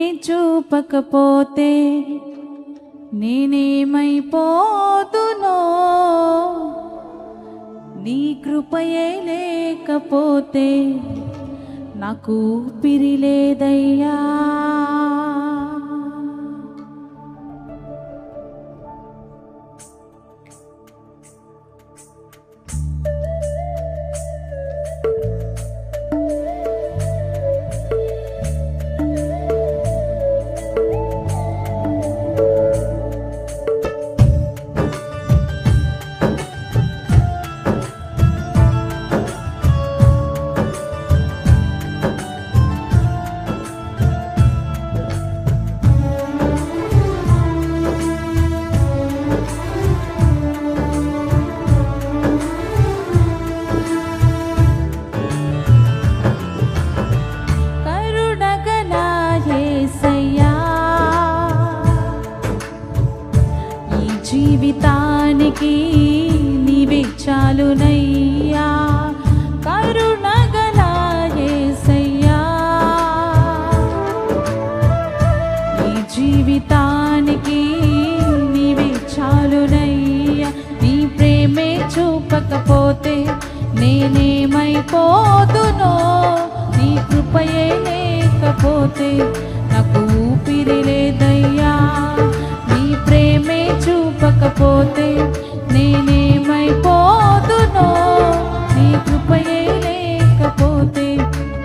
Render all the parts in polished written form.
చూపకపోతే నేనేమైపోతునో, నీ కృపయే లేకపోతే నాకు ఊపిరి లేదయ్యా. జీవితానికి నీవే చాలునయ్యా, కరుణగల యేసయ్యా. ఈ జీవితానికి నీవే చాలునయ్యా. నీ ప్రేమే చూపకపోతే నేనేమైపోతునో, నీ కృపయే లేకపోతే నాకు ఊపిరి లేదయ్యా. నీ ప్రేమే చూపకపోతే నేనేమైపోతునో, నీ కృపయే లేకపోతే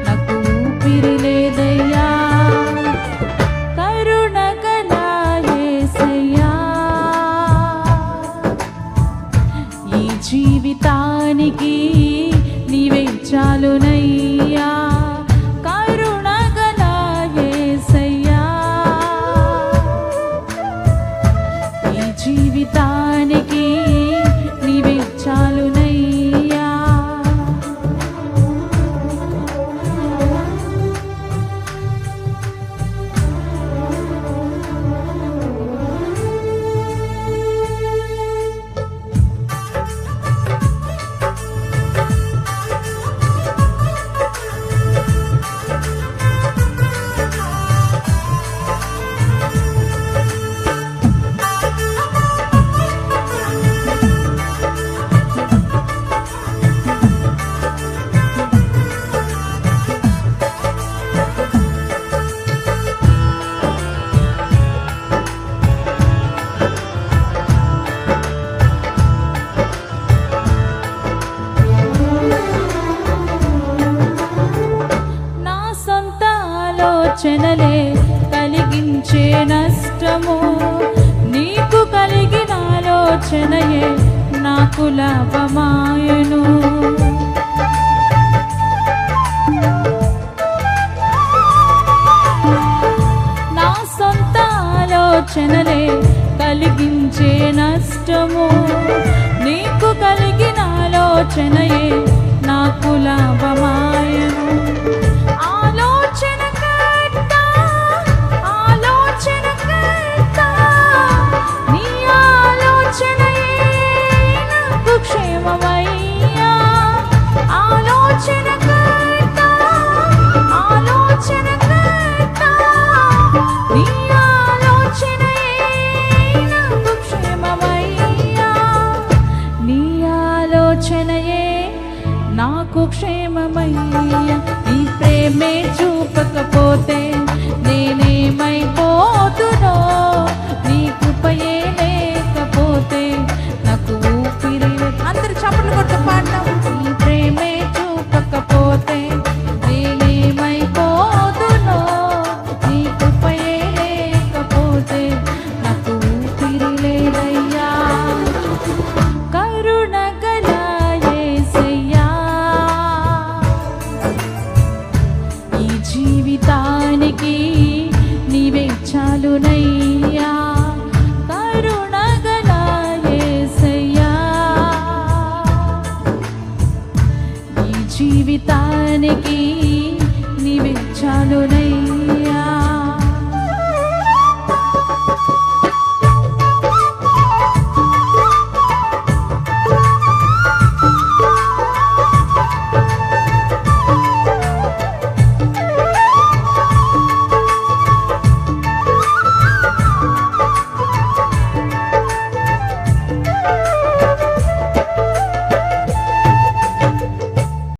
నాకు ఊపిరి లేదయ్యా. కరుణగల యేసయ్యా, ఈ జీవితానికి నీవే చాలునయ్యా, కరుణగల యేసయ్యా. ఈ జీవితానికి నీవే చాలునయ్యా. ఆలోచనలే కలిగించే నష్టము, నీకు కలిగిన ఆలోచనయే నాకు లాభమాయను. నా సొంత ఆలోచనలే కలిగించే నష్టము, నీకు కలిగిన ఆలోచనయే నాకు లాభమాయను.